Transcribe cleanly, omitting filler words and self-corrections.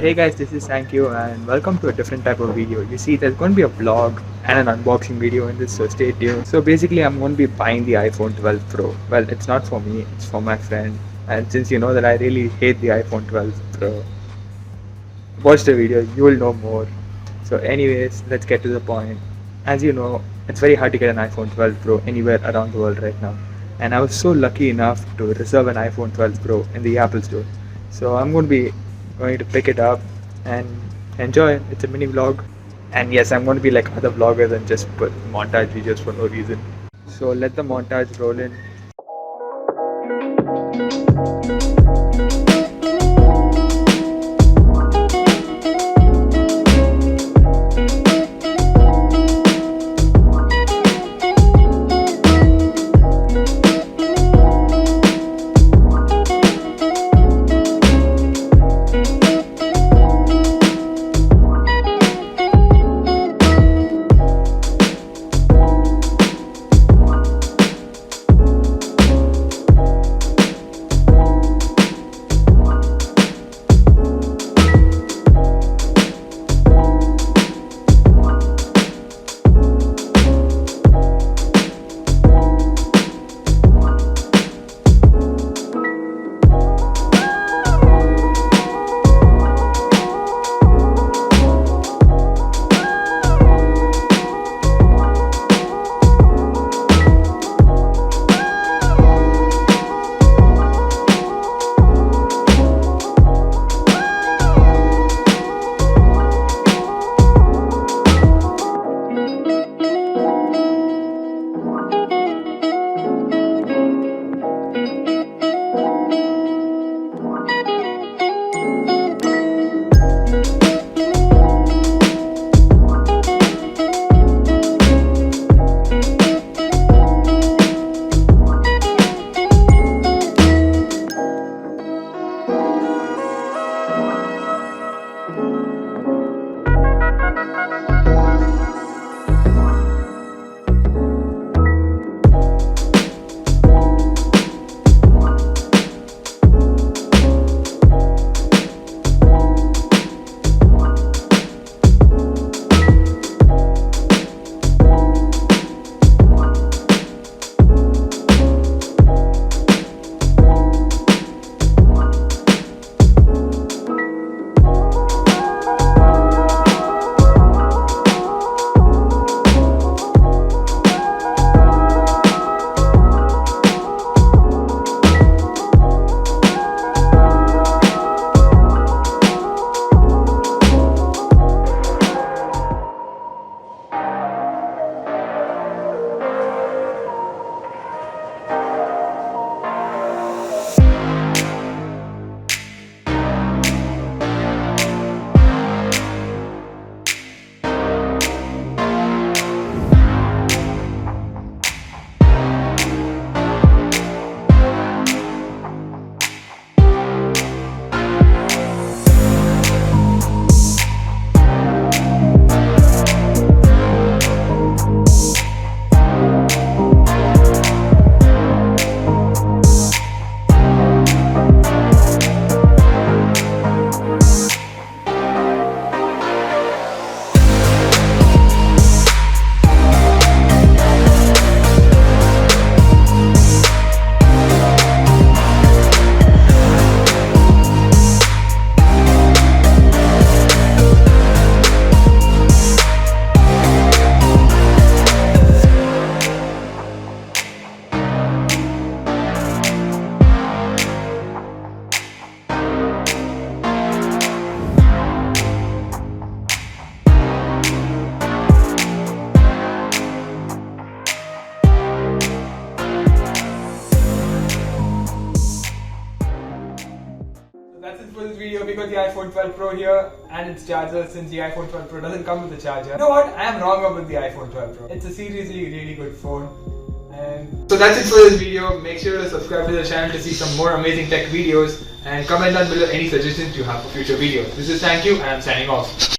Hey guys, this is Thank you and welcome to a different type of video. You see, there's going to be a vlog and an unboxing video in this, so stay tuned. So basically, I'm going to be buying the iPhone 12 Pro. Well, it's not for me, it's for my friend. And since you know that I really hate the iPhone 12 Pro, watch the video, you will know more. So anyways, let's get to the point. As you know, it's very hard to get an iPhone 12 Pro anywhere around the world right now. And I was so lucky enough to reserve an iPhone 12 Pro in the Apple Store. So I'm going to pick it up and enjoy. It's a mini vlog. And yes, I'm going to be like other vloggers and just put montage videos for no reason. So let the montage roll in. That's it for this video. We got the iPhone 12 Pro here and its charger, since the iPhone 12 Pro doesn't come with a charger. You know what? I am wrong about the iPhone 12 Pro. It's a seriously really good phone. And so that's it for this video. Make sure to subscribe to the channel to see some more amazing tech videos and comment down below any suggestions you have for future videos. This is Thank You and I'm signing off.